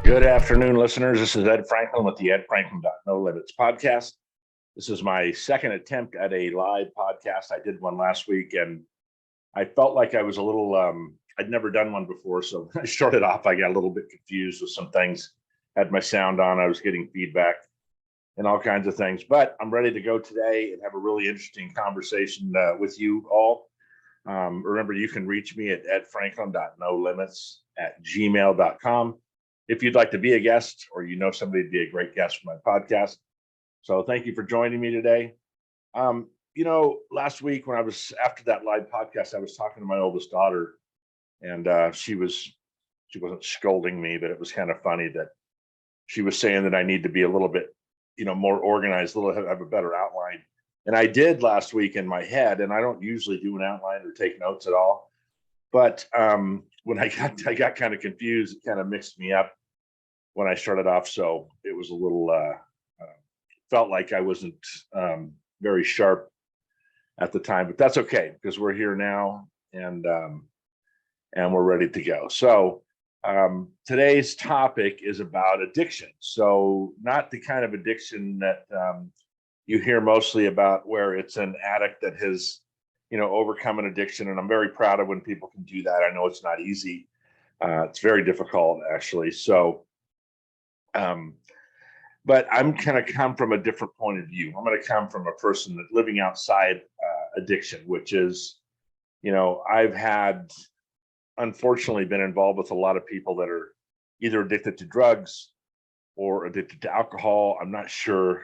Good afternoon, listeners. This is Ed Franklin with the Ed Franklin No Limits podcast. This is my second attempt at a live podcast. I did one last week and I felt like I was a little, I'd never done one before. So I started off, I got a little bit confused with some things, had my sound on, I was getting feedback and all kinds of things. But I'm ready to go today and have a really interesting conversation with you all. Remember, you can reach me at edfranklin.nolimits@gmail.com if you'd like to be a guest or you know somebody would be a great guest for my podcast. So thank you for joining me today. Last week when I was after that live podcast, I was talking to my oldest daughter, and she wasn't scolding me, but it was kind of funny that she was saying that I need to be a little bit, more organized, have a better outline. And I did last week in my head, and I don't usually do an outline or take notes at all. But when I got kind of confused, it kind of mixed me up when I started off. So it was a little, felt like I wasn't very sharp at the time, but that's okay because we're here now and we're ready to go. So today's topic is about addiction. So not the kind of addiction that you hear mostly about where it's an addict that has overcome an addiction. And I'm very proud of when people can do that. I know it's not easy. It's very difficult, actually. So, but I'm going to come from a different point of view. I'm going to come from a person that living outside addiction, which is, I've had, unfortunately, been involved with a lot of people that are either addicted to drugs or addicted to alcohol. I'm not sure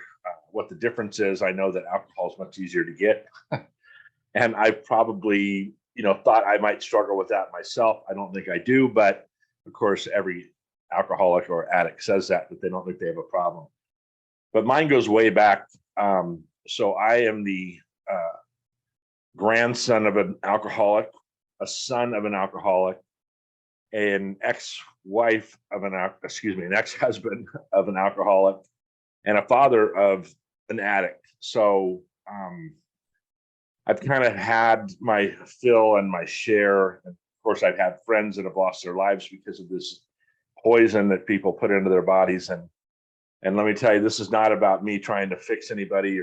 what the difference is. I know that alcohol is much easier to get. And I probably, thought I might struggle with that myself. I don't think I do, but of course, every alcoholic or addict says that they don't think they have a problem. But mine goes way back. So I am the grandson of an alcoholic, a son of an alcoholic, an ex-wife of an ex-husband of an alcoholic, and a father of an addict. So I've kind of had my fill and my share. And of course, I've had friends that have lost their lives because of this poison that people put into their bodies. And let me tell you, this is not about me trying to fix anybody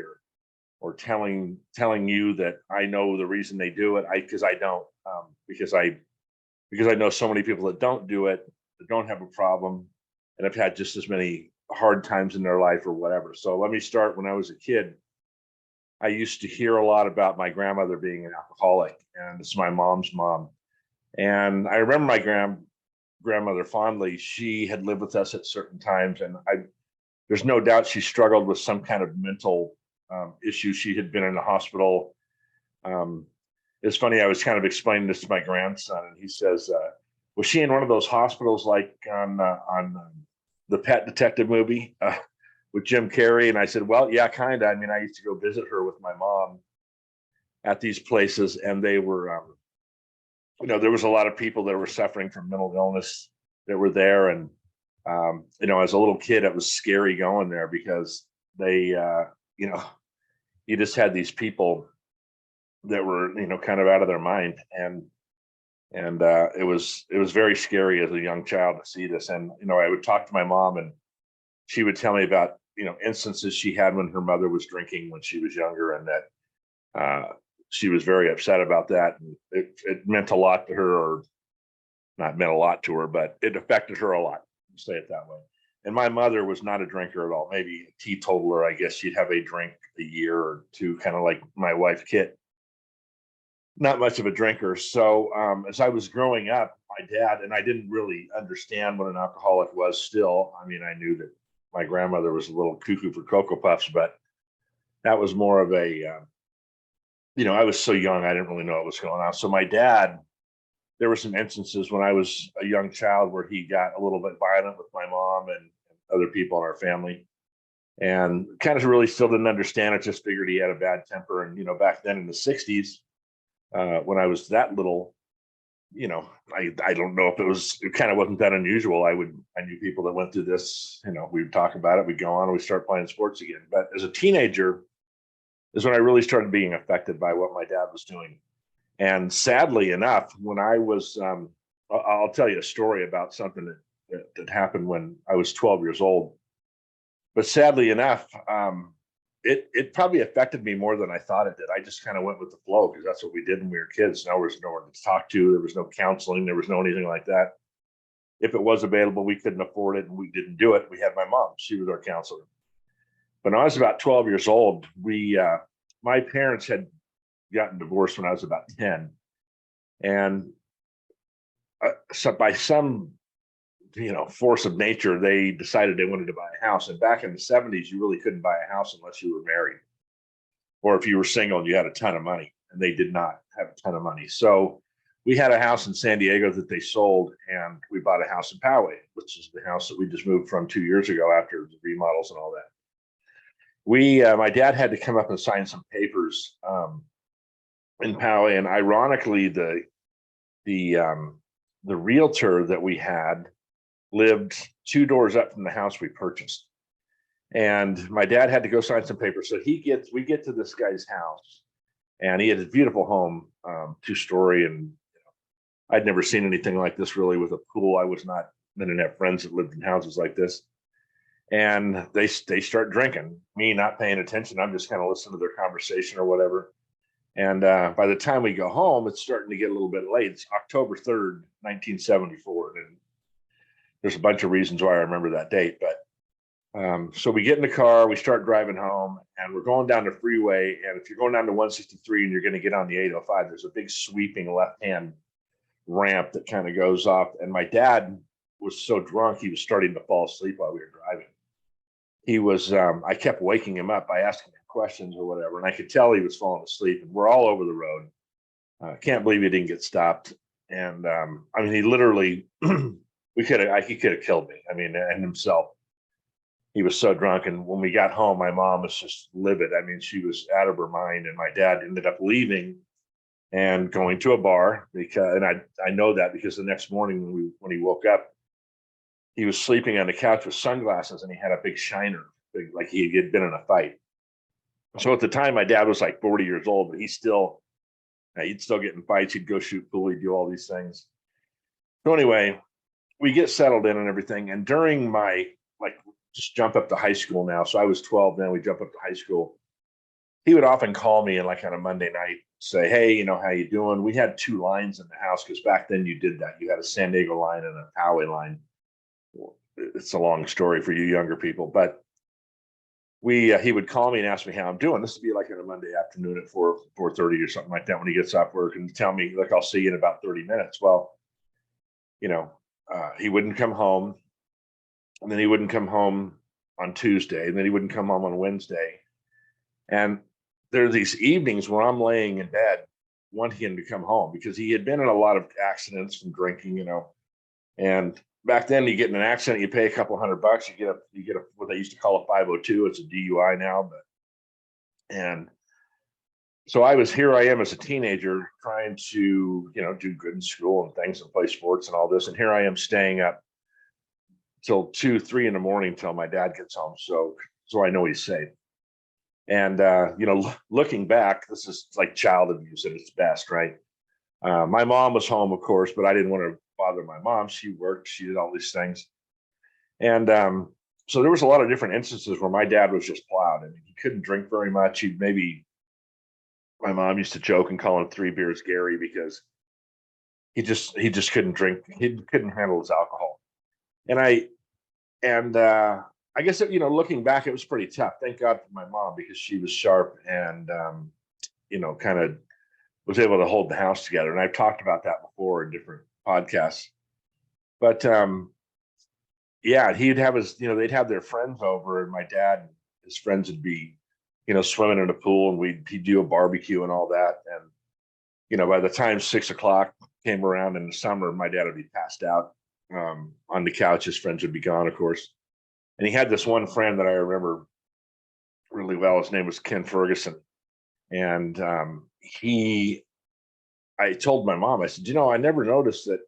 or telling you that I know the reason they do it. Because I don't. Because I know so many people that don't do it, that don't have a problem, and have had just as many hard times in their life or whatever. So let me start. When I was a kid, I used to hear a lot about my grandmother being an alcoholic, and it's my mom's mom. And I remember my grandmother fondly. She had lived with us at certain times, and there's no doubt she struggled with some kind of mental issue. She had been in the hospital. It's funny, I was kind of explaining this to my grandson, and he says, was she in one of those hospitals like on the Pet Detective movie? With Jim Carrey? And I said, well, yeah, kind of. I mean, I used to go visit her with my mom at these places, and they were, there was a lot of people that were suffering from mental illness that were there. And, as a little kid, it was scary going there because they, you just had these people that were, kind of out of their mind. And it was very scary as a young child to see this. And, I would talk to my mom, and she would tell me about, instances she had when her mother was drinking when she was younger, and that she was very upset about that. And it meant a lot to her, or not meant a lot to her, but it affected her a lot, say it that way. And my mother was not a drinker at all, maybe a teetotaler. I guess she'd have a drink a year or two, kind of like my wife, Kit. Not much of a drinker. So as I was growing up, my dad, and I didn't really understand what an alcoholic was still. I mean, I knew that my grandmother was a little cuckoo for Cocoa Puffs, but that was more of a, I was so young, I didn't really know what was going on. So my dad, there were some instances when I was a young child where he got a little bit violent with my mom and other people in our family, and kind of really still didn't understand it, just figured he had a bad temper. And, back then in the 60s, when I was that little, I don't know if it kind of wasn't that unusual. I knew people that went through this, we would talk about it, we'd go on and we'd start playing sports again. But as a teenager is when I really started being affected by what my dad was doing. And sadly enough, when I was, I'll tell you a story about something that that happened when I was 12 years old. But sadly enough, it probably affected me more than I thought it did. I just kind of went with the flow because that's what we did when we were kids. Now there was no one to talk to. There was no counseling. There was no anything like that. If it was available, we couldn't afford it and we didn't do it. We had my mom. She was our counselor. But when I was about 12 years old, my parents had gotten divorced when I was about 10. And so by some force of nature, they decided they wanted to buy a house. And back in the 70s, you really couldn't buy a house unless you were married, or if you were single and you had a ton of money. And they did not have a ton of money. So we had a house in San Diego that they sold, and we bought a house in Poway, which is the house that we just moved from 2 years ago after the remodels and all that. My dad had to come up and sign some papers in Poway, and ironically, the realtor that we had lived 2 doors up from the house we purchased. And my dad had to go sign some papers. So we get to this guy's house, and he had a beautiful home, 2-story, and I'd never seen anything like this really with a pool. I didn't have friends that lived in houses like this. And they start drinking, me not paying attention. I'm just kind of listening to their conversation or whatever. And by the time we go home, it's starting to get a little bit late. It's October 3rd, 1974. And there's a bunch of reasons why I remember that date. But so we get in the car, we start driving home, and we're going down the freeway. And if you're going down to 163 and you're going to get on the 805, there's a big sweeping left-hand ramp that kind of goes off. And my dad was so drunk, he was starting to fall asleep while we were driving. I kept waking him up by asking him questions or whatever. And I could tell he was falling asleep, and we're all over the road. Can't believe he didn't get stopped. And he literally, he could have killed me. And himself. He was so drunk. And when we got home, my mom was just livid. She was out of her mind. And my dad ended up leaving and going to a bar and I know that because the next morning when he woke up, he was sleeping on the couch with sunglasses, and he had a big shiner, like he had been in a fight. So at the time, my dad was like 40 years old, but he'd still get in fights. He'd go shoot pool. He'd do all these things. So anyway, we get settled in and everything. And during just jump up to high school now. So I was 12 then. We jump up to high school. He would often call me on a Monday night, say, hey, how you doing? We had 2 lines in the house because back then you did that. You had a San Diego line and a Poway line. It's a long story for you younger people, but he would call me and ask me how I'm doing. This would be like on a Monday afternoon at 4:30 or something like that when he gets off work, and tell me, look, I'll see you in about 30 minutes. Well, he wouldn't come home, and then he wouldn't come home on Tuesday, and then he wouldn't come home on Wednesday. And there are these evenings where I'm laying in bed wanting him to come home because he had been in a lot of accidents from drinking, and back then you get in an accident, you pay a couple $100, you get a what they used to call a 502. It's a DUI now, and so I am as a teenager trying to, do good in school and things and play sports and all this. And here I am staying up till 2, 3 in the morning till my dad gets home. So I know he's safe. And, looking back, this is like child abuse at its best, right? My mom was home, of course, but I didn't want to bother my mom. She worked, she did all these things. And so there was a lot of different instances where my dad was just plowed. He couldn't drink very much. My mom used to joke and call him 3 beers Gary because he just couldn't drink. He couldn't handle his alcohol. And I guess, looking back, it was pretty tough. Thank God for my mom because she was sharp and, kind of was able to hold the house together. And I've talked about that before in different podcasts. But yeah, he'd have they'd have their friends over, and my dad and his friends would be, swimming in a pool, and he'd do a barbecue and all that. And, by the time 6 o'clock came around in the summer, my dad would be passed out on the couch. His friends would be gone, of course. And he had this one friend that I remember really well. His name was Ken Ferguson. And I told my mom, I said, I never noticed that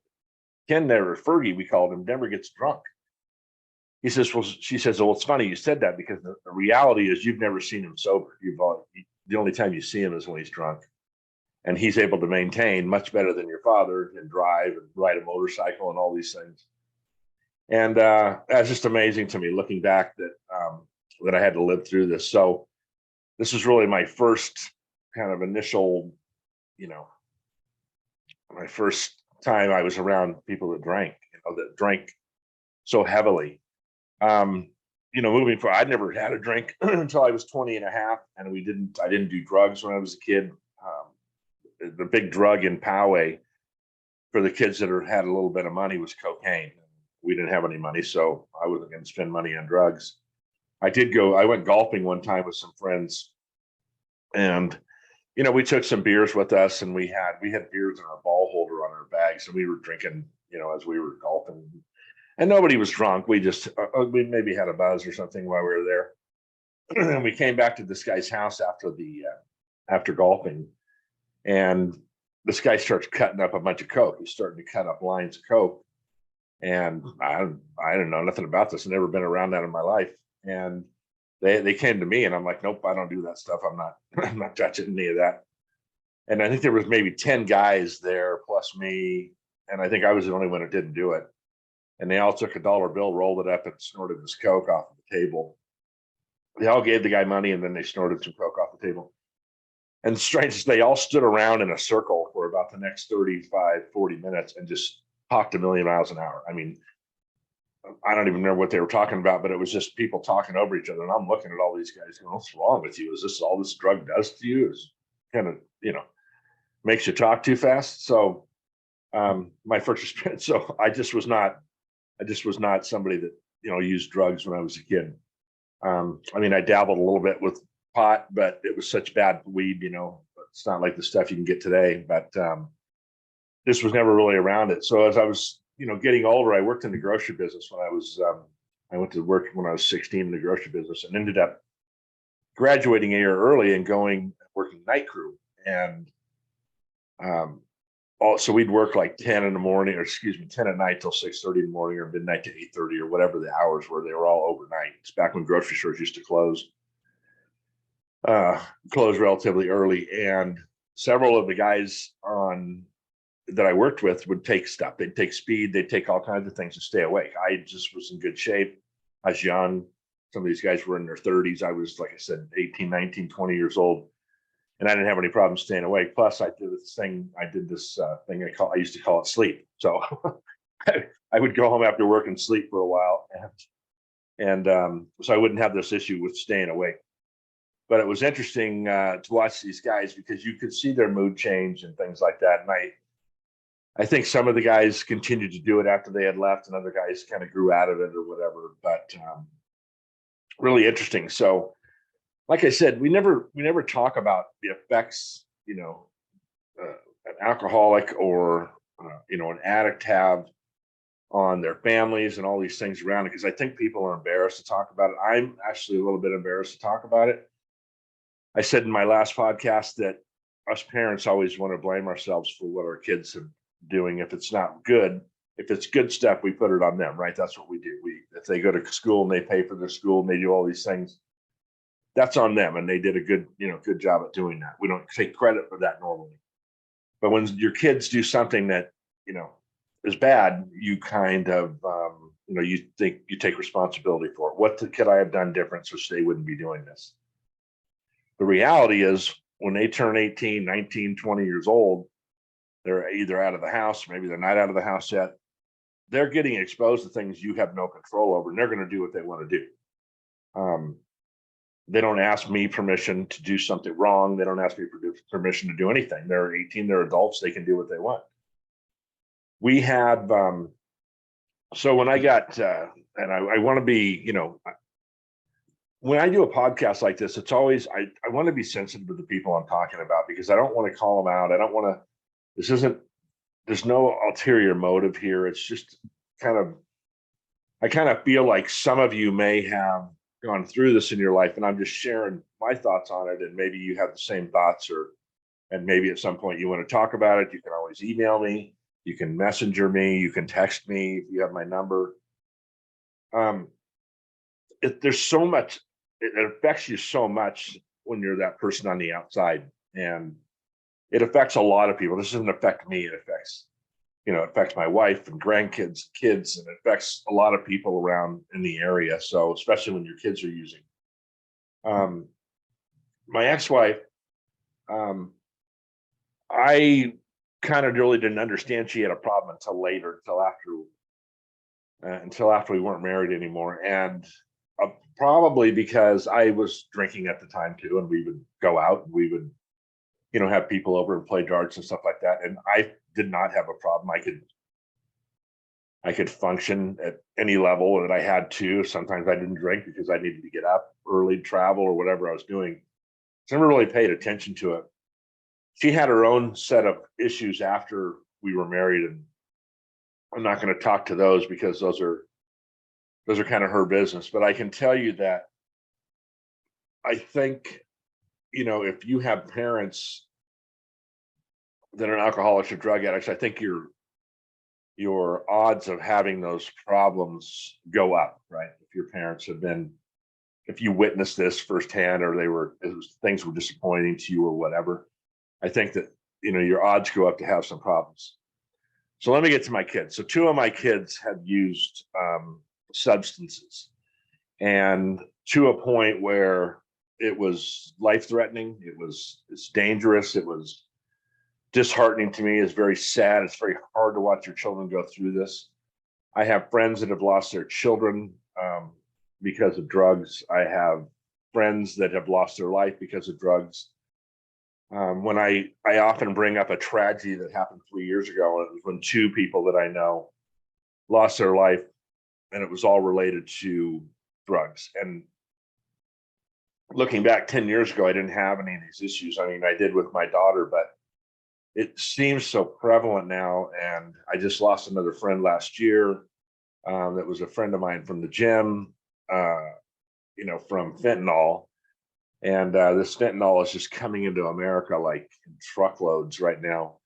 Ken never, Fergie, we called him, never gets drunk. He says, she says, well, it's funny you said that because the reality is you've never seen him sober. The only time you see him is when he's drunk. And he's able to maintain much better than your father and drive and ride a motorcycle and all these things. And that's just amazing to me looking back that I had to live through this. So this was really my first kind of initial, you know, my first time I was around people that drank, that drank so heavily. Um, moving forward, I'd never had a drink until I was 20 and a half, and I didn't do drugs when I was a kid. The big drug in Poway for the kids that had a little bit of money was cocaine. We didn't have any money, so I wasn't going to spend money on drugs. I went golfing one time with some friends, and we took some beers with us, and we had beers in our ball holder on our bags, and we were drinking, as we were golfing. And nobody was drunk. We maybe had a buzz or something while we were there. And we came back to this guy's house after golfing, and this guy starts cutting up a bunch of coke. He's starting to cut up lines of coke, and I didn't know nothing about this. I've never been around that in my life. And they came to me, and I'm like, nope, I don't do that stuff. I'm not touching any of that. And I think there was maybe 10 guys there plus me, and I think I was the only one who didn't do it. And they all took a $1 bill, rolled it up, and snorted this coke off of the table. They all gave the guy money, and then they snorted some coke off the table. And strange, they all stood around in a circle for about the next 35, 40 minutes and just talked a million miles an hour. I mean, I don't even remember what they were talking about, but it was just people talking over each other. And I'm looking at all these guys going, what's wrong with you? Is this all this drug does to you? Is kind of, makes you talk too fast. So my first experience, so I just was not somebody that, used drugs when I was a kid. I dabbled a little bit with pot, but it was such bad weed, it's not like the stuff you can get today, but this was never really around it. So as I was, getting older, I worked in the grocery business when I went to work when I was 16 in the grocery business, and ended up graduating a year early and working night crew. And so we'd work like 10 in the morning, 10 at night till 6:30 in the morning, or midnight to 8:30, or whatever the hours were. They were all overnight. It's back when grocery stores used to close relatively early. And several of the guys that I worked with would take stuff. They'd take speed. They'd take all kinds of things to stay awake. I just was in good shape. I was young. Some of these guys were in their 30s. I was, like I said, 18, 19, 20 years old. And I didn't have any problem staying awake. Plus, I did this thing I used to call it sleep. So I would go home after work and sleep for a while. And so I wouldn't have this issue with staying awake. But it was interesting to watch these guys, because you could see their mood change and things like that. And I think some of the guys continued to do it after they had left, and other guys kind of grew out of it or whatever. But really interesting. So, like I said, we never talk about the effects, an alcoholic or an addict have on their families and all these things around it, because I think people are embarrassed to talk about it. I'm actually a little bit embarrassed to talk about it. I said in my last podcast that us parents always want to blame ourselves for what our kids are doing. If it's not good, if it's good stuff, we put it on them, right? That's what we do. If they go to school and they pay for their school and they do all these things, that's on them. And they did a good job at doing that. We don't take credit for that normally. But when your kids do something that, is bad, you kind of, you think you take responsibility for it. What could I have done different so they wouldn't be doing this? The reality is, when they turn 18, 19, 20 years old, they're either out of the house, maybe they're not out of the house yet. They're getting exposed to things you have no control over, and they're going to do what they want to do. They don't ask me permission to do something wrong. They don't ask me for permission to do anything. They're 18, they're adults, they can do what they want. We have, so when I got, and I want to be, when I do a podcast like this, it's always, I want to be sensitive to the people I'm talking about, because I don't want to call them out. I don't want to, there's no ulterior motive here. It's just I kind of feel like some of you may have gone through this in your life, and I'm just sharing my thoughts on it. And maybe you have the same thoughts, and maybe at some point you want to talk about it. You can always email me. You can messenger me. You can text me if you have my number. There's so much. It affects you so much when you're that person on the outside, and it affects a lot of people. This doesn't affect me. It affects it affects my wife and grandkids, kids, and it affects a lot of people around in the area. So especially when your kids are using. My ex-wife, um, I kind of really didn't understand she had a problem until later, until after we weren't married anymore, and probably because I was drinking at the time too, and we would go out and we would, have people over and play darts and stuff like that, and I did not have a problem. I could function at any level that I had to. Sometimes I didn't drink because I needed to get up early, travel, or whatever I was doing. So I never really paid attention to it. She had her own set of issues after we were married, and I'm not going to talk to those because those are kind of her business. But I can tell you that I think, if you have parents that are alcoholics or drug addicts, I think your odds of having those problems go up, right? If your parents if you witnessed this firsthand, or things were disappointing to you or whatever, I think that, your odds go up to have some problems. So let me get to my kids. So two of my kids have used substances, and to a point where it was life-threatening. It's dangerous. It was disheartening to me. It's very sad. It's very hard to watch your children go through this. I have friends that have lost their children because of drugs. I have friends that have lost their life because of drugs. When I often bring up a tragedy that happened 3 years ago, and it was when two people that I know lost their life, and it was all related to drugs. And looking back 10 years ago, I didn't have any of these issues. I mean, I did with my daughter, but it seems so prevalent now. And I just lost another friend last year. That was a friend of mine from the gym, from fentanyl. And this fentanyl is just coming into America like in truckloads right now.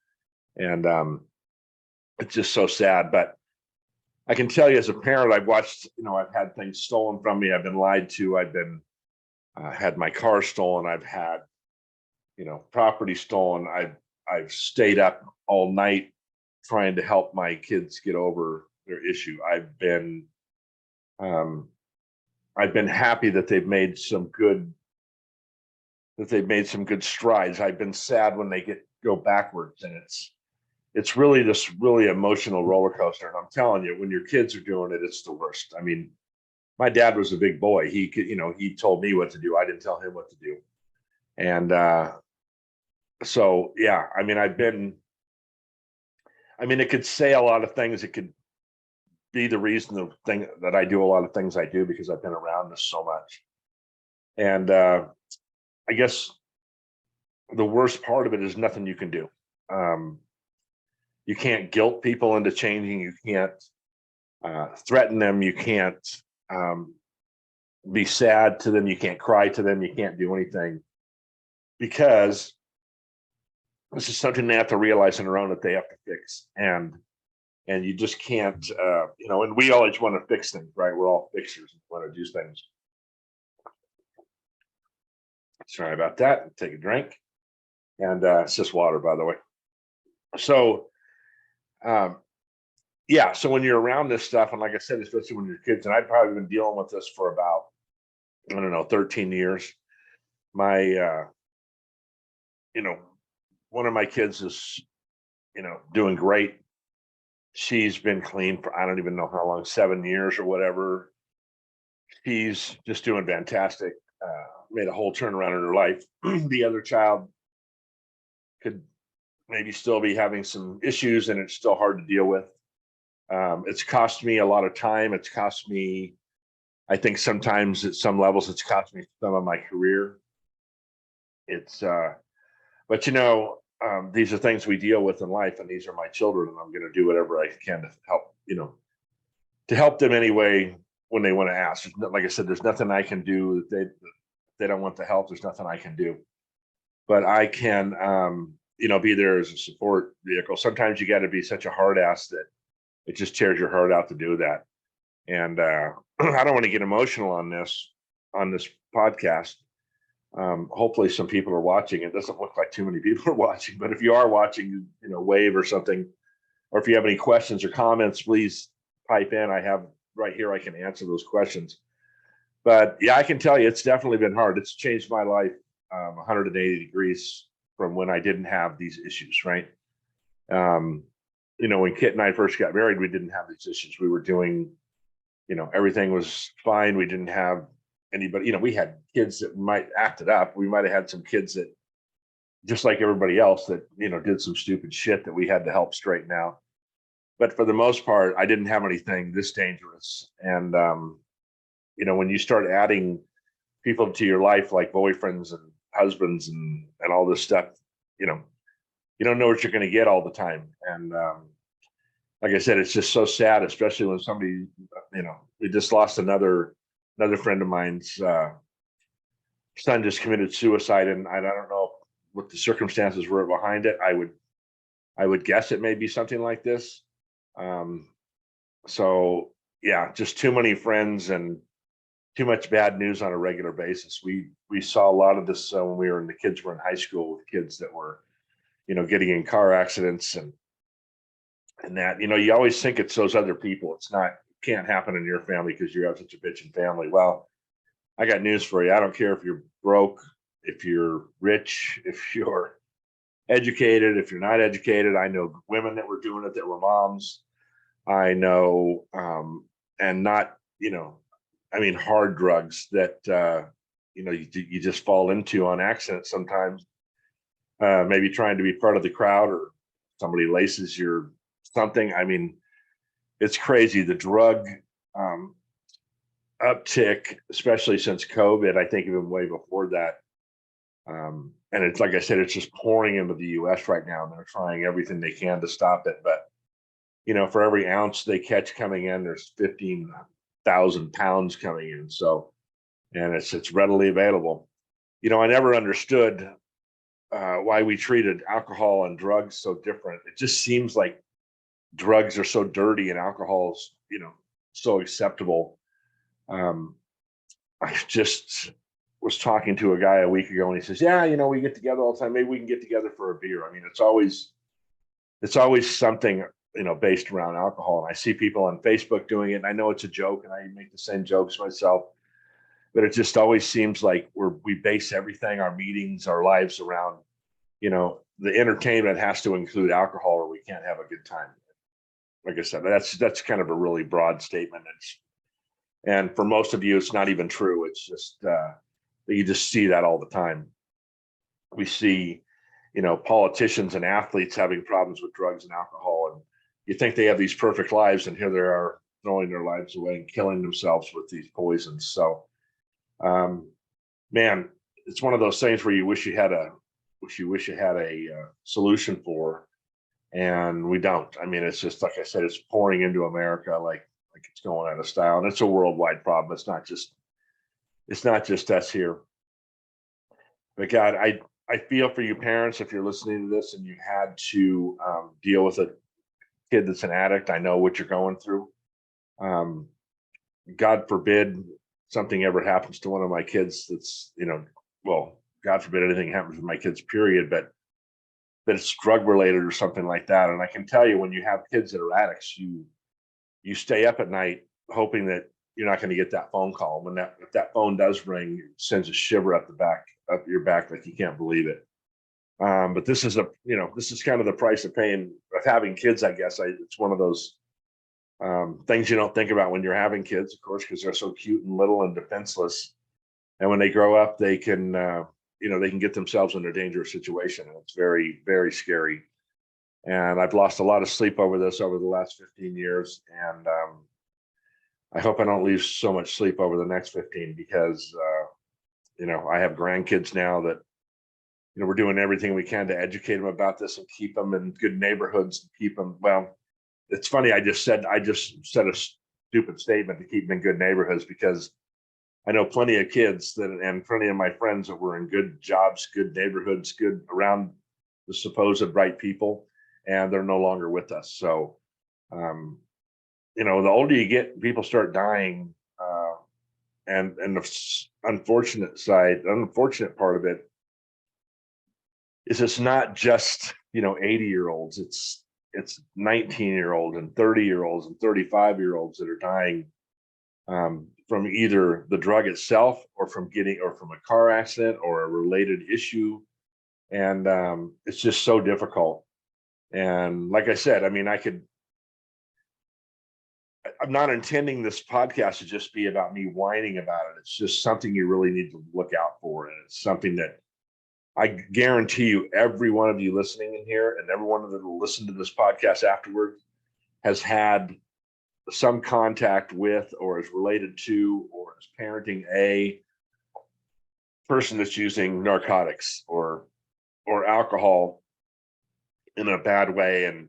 And it's just so sad. But I can tell you, as a parent, I've watched, I've had things stolen from me. I've been lied to. I've been had my car stolen. I've had, property stolen. I've stayed up all night trying to help my kids get over their issue. I've been happy that they've made some good strides. I've been sad when they go backwards, and it's really this really emotional roller coaster. And I'm telling you, when your kids are doing it, it's the worst. I mean, my dad was a big boy. He could, he told me what to do. I didn't tell him what to do. And so, yeah, I mean, it could say a lot of things. It could be the reason that I do a lot of things I do, because I've been around this so much. And I guess the worst part of it is nothing you can do. You can't guilt people into changing. You can't threaten them. You can't be sad to them. You can't cry to them. You can't do anything, because this is something they have to realize on their own that they have to fix. And you just can't, and we always want to fix things, right? We're all fixers and want to do things. Sorry about that. Take a drink. And it's just water, by the way. So, yeah. So when you're around this stuff, and like I said, especially when you're kids, and I've probably been dealing with this for about, 13 years. My, one of my kids is, doing great. She's been clean for, I don't even know how long, 7 years or whatever. She's just doing fantastic. Made a whole turnaround in her life. The other child could maybe still be having some issues, and it's still hard to deal with. It's cost me a lot of time. It's cost me, I think sometimes at some levels, it's cost me some of my career. But these are things we deal with in life, and these are my children, and I'm going to do whatever I can to help them anyway when they want to ask. Like I said, there's nothing I can do. They don't want the help. There's nothing I can do, but I can, be there as a support vehicle. Sometimes you got to be such a hard ass that it just tears your heart out to do that. And I don't want to get emotional on this podcast. Hopefully some people are watching. It doesn't look like too many people are watching, but if you are watching, wave or something. or if you have any questions or comments, please pipe in. I have right here, I can answer those questions. But yeah, I can tell you, it's definitely been hard. It's changed my life 180 degrees from when I didn't have these issues, right? When Kit and I first got married, we didn't have these issues. We were doing, everything was fine. We didn't have anybody, we had kids that might act it up. We might have had some kids that, just like everybody else, that, did some stupid shit that we had to help straighten out. But for the most part, I didn't have anything this dangerous. And, when you start adding people to your life, like boyfriends and husbands and all this stuff, you don't know what you're going to get all the time. And, like I said, it's just so sad, especially when somebody, we just lost another friend of mine's son just committed suicide, and I don't know what the circumstances were behind it. I would guess it may be something like this. So yeah, just too many friends and too much bad news on a regular basis. We saw a lot of this when the kids were in high school, with kids that were, getting in car accidents and that, you always think it's those other people. It's not, can't happen in your family because you have such a bitchin' family. Well, I got news for you. I don't care if you're broke, if you're rich, if you're educated, if you're not educated. I know women that were doing it that were moms. I know, and not, hard drugs that, you just fall into on accident sometimes. Maybe trying to be part of the crowd, or somebody laces your something. It's crazy. The drug uptick, especially since COVID, I think even way before that. And it's like I said, it's just pouring into the US right now, and they're trying everything they can to stop it. But, for every ounce they catch coming in, there's 15,000 pounds coming in. So, and it's readily available. I never understood why we treated alcohol and drugs so different. It just seems like drugs are so dirty and alcohol's, so acceptable. I just was talking to a guy a week ago, and he says, yeah, we get together all the time. Maybe we can get together for a beer. It's always something, based around alcohol. And I see people on Facebook doing it, and I know it's a joke, and I make the same jokes myself, but it just always seems like we base everything, our meetings, our lives around, the entertainment has to include alcohol, or we can't have a good time. Like I said, that's kind of a really broad statement. And for most of you, it's not even true. It's just you just see that all the time. We see, politicians and athletes having problems with drugs and alcohol, and you think they have these perfect lives, and here they are throwing their lives away and killing themselves with these poisons. So, man, it's one of those things where you wish you had a solution for, and we don't. It's just, like I said, it's pouring into America like it's going out of style, and it's a worldwide problem. It's not just us here. But God, I feel for you parents if you're listening to this and you had to deal with a kid that's an addict. I know what you're going through. God forbid something ever happens to one of my kids that's, well, God forbid anything happens with my kids, period, but it's drug related or something like that. And I can tell you, when you have kids that are addicts, you stay up at night hoping that you're not going to get that phone call. When if that phone does ring, it sends a shiver up your back, like you can't believe it. But this is kind of the price of having kids, I guess. It's one of those things you don't think about when you're having kids, of course, because they're so cute and little and defenseless. And when they grow up, they can, they can get themselves in a dangerous situation. And it's very, very scary. And I've lost a lot of sleep over this over the last 15 years. And I hope I don't lose so much sleep over the next 15, because, I have grandkids now that, we're doing everything we can to educate them about this and keep them in good neighborhoods and keep them. Well, it's funny. I just said a stupid statement to keep them in good neighborhoods, because I know plenty of kids and plenty of my friends that were in good jobs, good neighborhoods, good around the supposed right people, and they're no longer with us. So, the older you get, people start dying. And the unfortunate part of it is it's not just, 80-year-olds. it's 19-year-olds and 30-year-olds and 35-year-olds that are dying from either the drug itself or from a car accident or a related issue. And it's just so difficult. And like I said, I mean, I'm not intending this podcast to just be about me whining about it. It's just something you really need to look out for. And it's something that I guarantee you, every one of you listening in here and everyone that will listen to this podcast afterward has had some contact with or is related to or is parenting a person that's using narcotics or alcohol in a bad way. And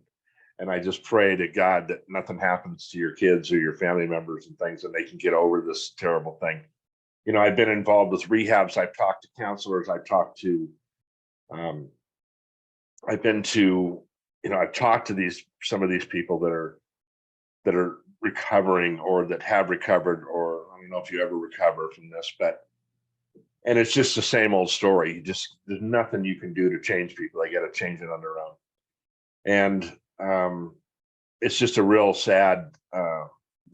I just pray to God that nothing happens to your kids or your family members and things, and they can get over this terrible thing. You know, I've been involved with rehabs. I've talked to counselors. I've talked to, I've been to, you know, I've talked to some of these people that are recovering or that have recovered, or I don't know if you ever recover from this, and it's just the same old story. There's nothing you can do to change people. They got to change it on their own. And it's just a real sad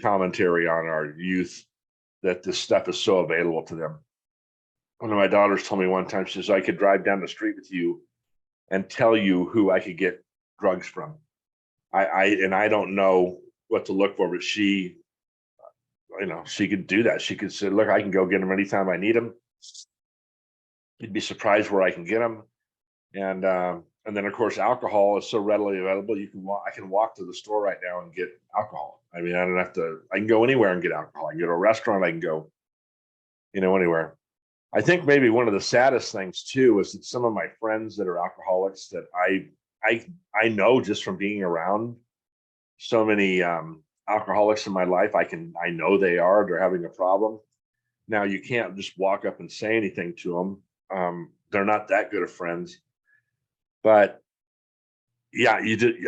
commentary on our youth that this stuff is so available to them. One of my daughters told me one time, she says, I could drive down the street with you and tell you who I could get drugs from. I don't know what to look for, but she, you know, she could do that. She could say, look, I can go get them anytime I need them. You'd be surprised where I can get them. And then of course, alcohol is so readily available. I can walk to the store right now and get alcohol. I mean, I can go anywhere and get alcohol. I can go to a restaurant. I can go, you know, anywhere. I think maybe one of the saddest things too is that some of my friends that are alcoholics that I know just from being around so many alcoholics in my life, I know they're having a problem. Now you can't just walk up and say anything to them. They're not that good of friends, but yeah,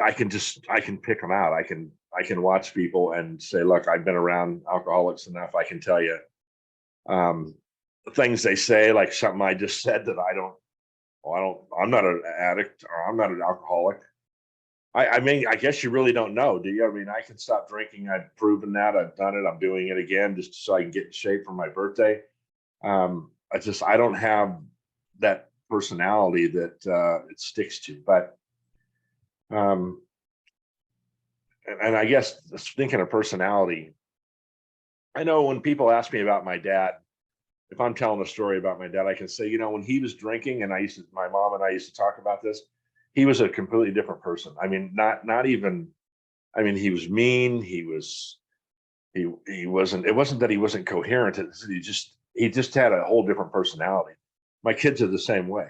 I can pick them out. I can watch people and say, look, I've been around alcoholics enough. I can tell you things they say, like something I just said that I'm not an addict or I'm not an alcoholic. I mean, I guess you really don't know, do you? I mean, I can stop drinking. I've proven that. I've done it. I'm doing it again just so I can get in shape for my birthday. I don't have that personality that it sticks to. But and I guess thinking of personality, I know when people ask me about my dad, if I'm telling a story about my dad, I can say, you know, when he was drinking, and my mom and I used to talk about this, he was a completely different person. I mean, not even, I mean, he was mean. He wasn't, it wasn't that he wasn't coherent. He just had a whole different personality. My kids are the same way.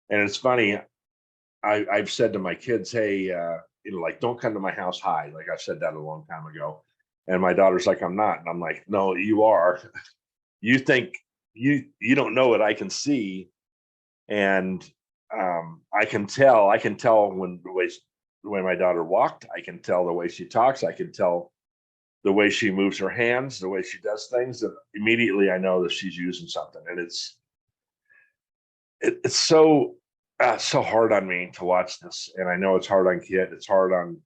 And it's funny. I've said to my kids, hey, you know, like, don't come to my house high. Like I've said that a long time ago. And my daughter's like, I'm not. And I'm like, no, you are. You think you don't know what I can see. And I can tell when the way my daughter walked. I can tell the way she talks. I can tell the way she moves her hands, the way she does things, that immediately I know that she's using something. And it's so hard on me to watch this. And I know it's hard on Kit. It's hard on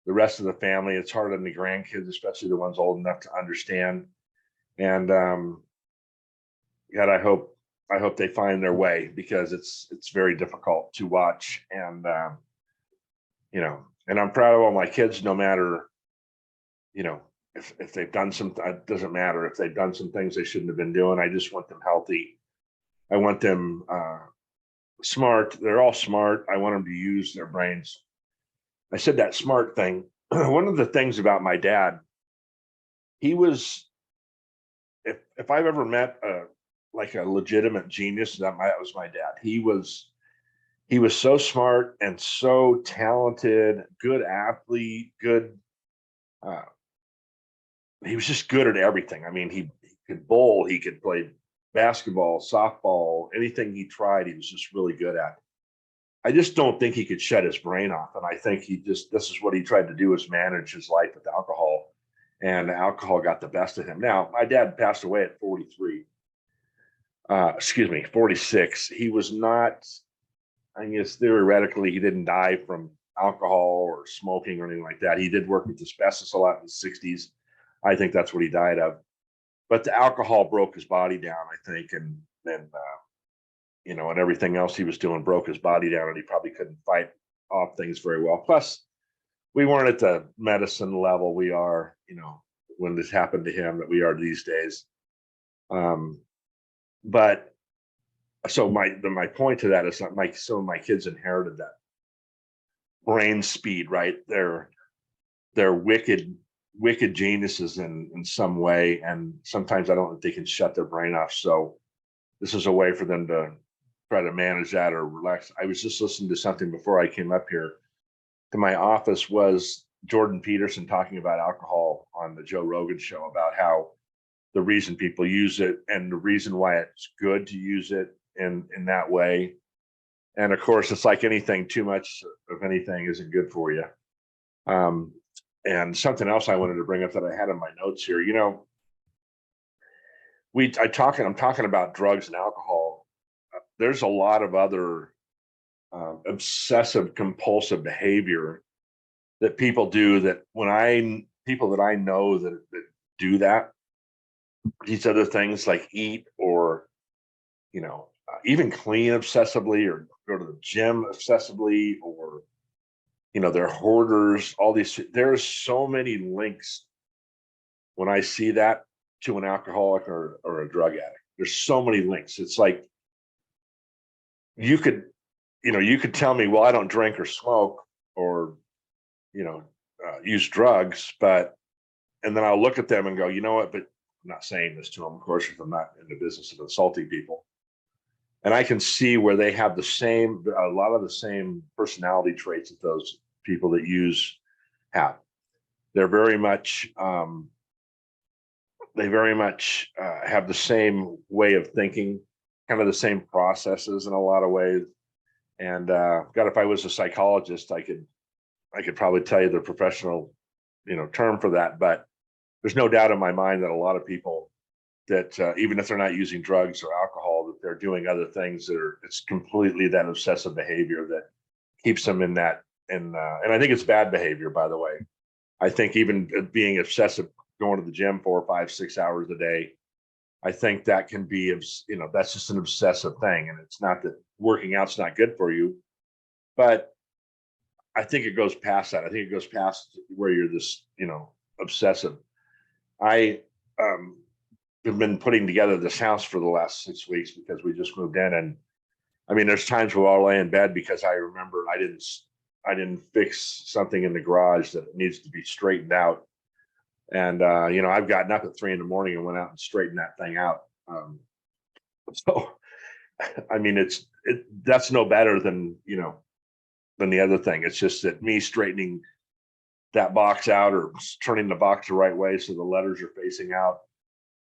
the rest of the family. It's hard on the grandkids, especially the ones old enough to understand. And God, I hope they find their way, because it's very difficult to watch. And you know, and I'm proud of all my kids, no matter, you know, if they've done it doesn't matter if they've done some things they shouldn't have been doing. I just want them healthy. I want them smart. They're all smart. I want them to use their brains. I said that smart thing. One of the things about my dad, he was, if I've ever met like a legitimate genius, that was my dad. He was so smart and so talented, good athlete, good. He was just good at everything. I mean, he could bowl, he could play basketball, softball, anything he tried, he was just really good at. I just don't think he could shut his brain off. And I think this is what he tried to do, is manage his life with alcohol. And alcohol got the best of him. Now, my dad passed away at 43. 46. He was not, I guess theoretically, he didn't die from alcohol or smoking or anything like that. He did work with asbestos a lot in the 60s. I think that's what he died of. But the alcohol broke his body down, I think, and and everything else he was doing broke his body down, and he probably couldn't fight off things very well. Plus, we weren't at the medicine level we are, when this happened to him, that we are these days. But so my point to that is that some of my kids inherited that brain speed, right? They're wicked geniuses in some way, and sometimes I don't think they can shut their brain off. So this is a way for them to try to manage that or relax. I was just listening to something before I came up here to my office, was Jordan Peterson talking about alcohol on the Joe Rogan show, about how the reason people use it and the reason why it's good to use it in that way. And of course, it's like anything, too much of anything isn't good for you. And something else I wanted to bring up that I had in my notes here, I'm talking about drugs and alcohol. There's a lot of other obsessive compulsive behavior that people do, that people that I know that do that, these other things like eat or, even clean obsessively, or go to the gym obsessively, or, they're hoarders, all these, there's so many links when I see that to an alcoholic or a drug addict. There's so many links. It's like you could tell me, well, I don't drink or smoke or, use drugs, and then I'll look at them and go, you know what, but I'm not saying this to them, of course, if I'm not in the business of insulting people. And I can see where they have a lot of the same personality traits that those people that use have. They're very much, have the same way of thinking, kind of the same processes in a lot of ways. And God, if I was a psychologist, I could probably tell you the professional, term for that. But there's no doubt in my mind that a lot of people that even if they're not using drugs or alcohol, that they're doing other things it's completely that obsessive behavior that keeps them in that. And I think it's bad behavior, by the way. I think even being obsessive, going to the gym 4, 5, 6 hours a day, I think that can be, that's just an obsessive thing. And it's not that working out's not good for you, but I think it goes past that. I think it goes past where you're this, obsessive. I have been putting together this house for the last 6 weeks because we just moved in. And I mean, there's times where I'll lay in bed because I remember I didn't fix something in the garage that needs to be straightened out. And, I've gotten up at 3 a.m. and went out and straightened that thing out. So, I mean, that's no better than the other thing. It's just that me straightening that box out or turning the box the right way so the letters are facing out,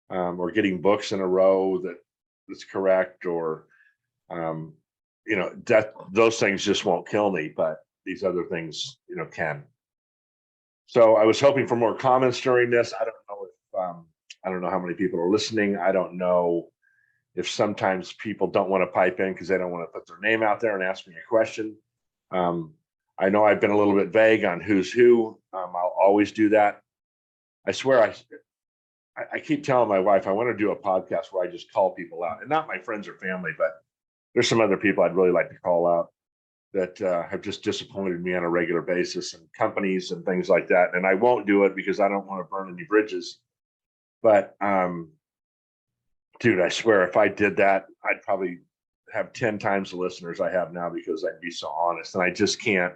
or getting books in a row that's correct, or, that those things just won't kill me, but these other things, can. So I was hoping for more comments during this. I don't know if I don't know how many people are listening. I don't know if sometimes people don't want to pipe in because they don't want to put their name out there and ask me a question. I know I've been a little bit vague on who's who. I'll always do that. I swear I keep telling my wife I want to do a podcast where I just call people out, and not my friends or family, but there's some other people I'd really like to call out that have just disappointed me on a regular basis, and companies and things like that. And I won't do it because I don't want to burn any bridges. But dude, I swear if I did that, I'd probably have 10 times the listeners I have now because I'd be so honest. And I just can't.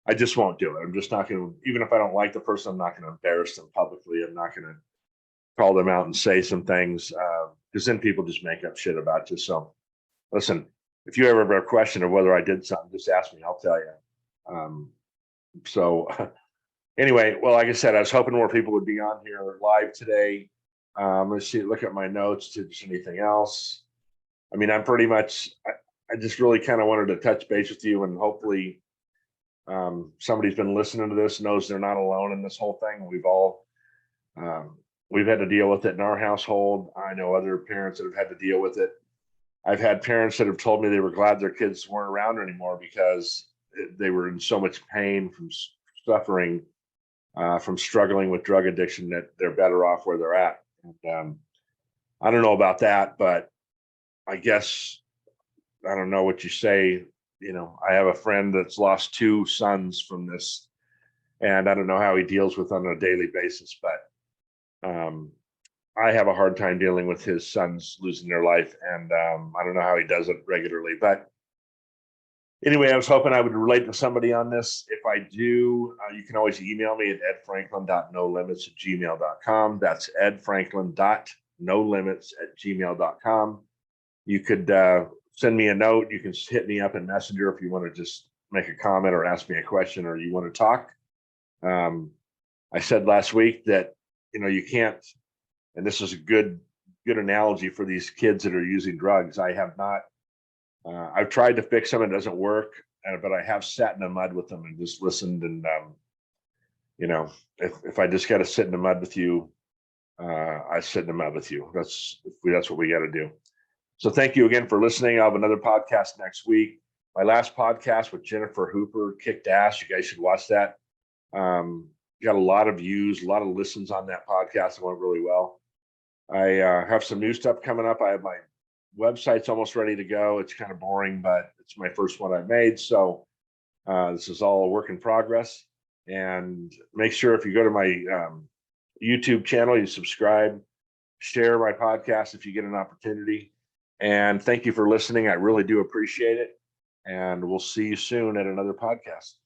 I just won't do it. I'm just not going to, even if I don't like the person, I'm not going to embarrass them publicly. I'm not going to call them out and say some things because then people just make up shit about you. So listen, if you ever have a question of whether I did something, just ask me. I'll tell you. So anyway, well, like I said, I was hoping more people would be on here live today. Let's see, look at my notes. Did there's anything else? I mean, I'm pretty much, I just really kind of wanted to touch base with you, and hopefully somebody's been listening to this knows they're not alone in this whole thing. We've had to deal with it in our household. I know other parents that have had to deal with it. I've had parents that have told me they were glad their kids weren't around anymore because they were in so much pain from suffering from struggling with drug addiction that they're better off where they're at. And I don't know about that, but I guess I don't know what you say. You know, I have a friend that's lost 2 sons from this, and I don't know how he deals with on a daily basis, but I have a hard time dealing with his sons losing their life, and I don't know how he does it regularly. But anyway, I was hoping I would relate to somebody on this. If I do, you can always email me at edfranklin.nolimits@gmail.com. That's edfranklin.nolimits@gmail.com. You could send me a note. You can hit me up in Messenger if you want to just make a comment or ask me a question or you want to talk. I said last week that, you know, you can't, and this is a good analogy for these kids that are using drugs. I have not, I've tried to fix them. It doesn't work, but I have sat in the mud with them and just listened. And, you know, if I just got to sit in the mud with you, I sit in the mud with you. That's what we got to do. So thank you again for listening. I'll have another podcast next week. My last podcast with Jennifer Hooper kicked ass. You guys should watch that. Got a lot of views, a lot of listens on that podcast. It went really well. I have some new stuff coming up. I have my website's almost ready to go. It's kind of boring, but it's my first one I've made. So this is all a work in progress. And make sure if you go to my YouTube channel, you subscribe, share my podcast if you get an opportunity. And thank you for listening. I really do appreciate it. And we'll see you soon at another podcast.